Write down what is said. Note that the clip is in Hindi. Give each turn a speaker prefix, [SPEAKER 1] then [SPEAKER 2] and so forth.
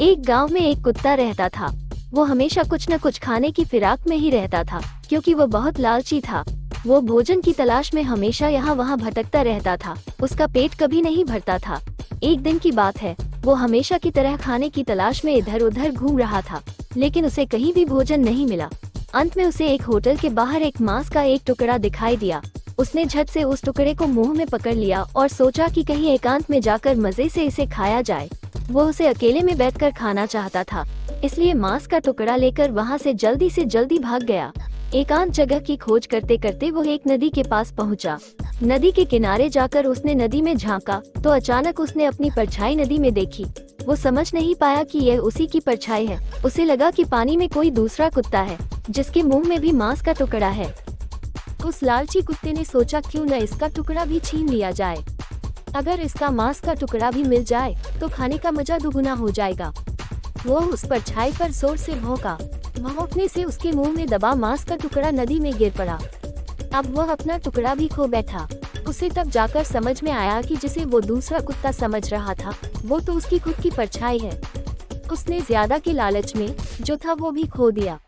[SPEAKER 1] एक गांव में एक कुत्ता रहता था। वो हमेशा कुछ न कुछ खाने की फिराक में ही रहता था, क्योंकि वो बहुत लालची था। वो भोजन की तलाश में हमेशा यहाँ वहाँ भटकता रहता था। उसका पेट कभी नहीं भरता था। एक दिन की बात है, वो हमेशा की तरह खाने की तलाश में इधर उधर घूम रहा था, लेकिन उसे कहीं भी भोजन नहीं मिला। अंत में उसे एक होटल के बाहर एक मांस का एक टुकड़ा दिखाई दिया। उसने झट से उस टुकड़े को मुंह में पकड़ लिया और सोचा कि कहीं एकांत में जाकर मजे से इसे खाया जाए। वो उसे अकेले में बैठकर खाना चाहता था, इसलिए मांस का टुकड़ा लेकर वहाँ से जल्दी भाग गया। एकांत जगह की खोज करते करते वो एक नदी के पास पहुँचा। नदी के किनारे जाकर उसने नदी में झांका तो अचानक उसने अपनी परछाई नदी में देखी। वो समझ नहीं पाया कि यह उसी की परछाई है। उसे लगा कि पानी में कोई दूसरा कुत्ता है, जिसके मुंह में भी मांस का टुकड़ा है। उस लालची कुत्ते ने सोचा, क्यों न इसका टुकड़ा भी छीन लिया जाए। अगर इसका मांस का टुकड़ा भी मिल जाए तो खाने का मजा दुगुना हो जाएगा। वो उस परछाई पर जोर से भौंका। भौंकने से उसके मुंह में दबा मांस का टुकड़ा नदी में गिर पड़ा। अब वह अपना टुकड़ा भी खो बैठा। उसे तब जाकर समझ में आया कि जिसे वो दूसरा कुत्ता समझ रहा था, वो तो उसकी खुद की परछाई है। उसने ज्यादा के लालच में जो था वो भी खो दिया।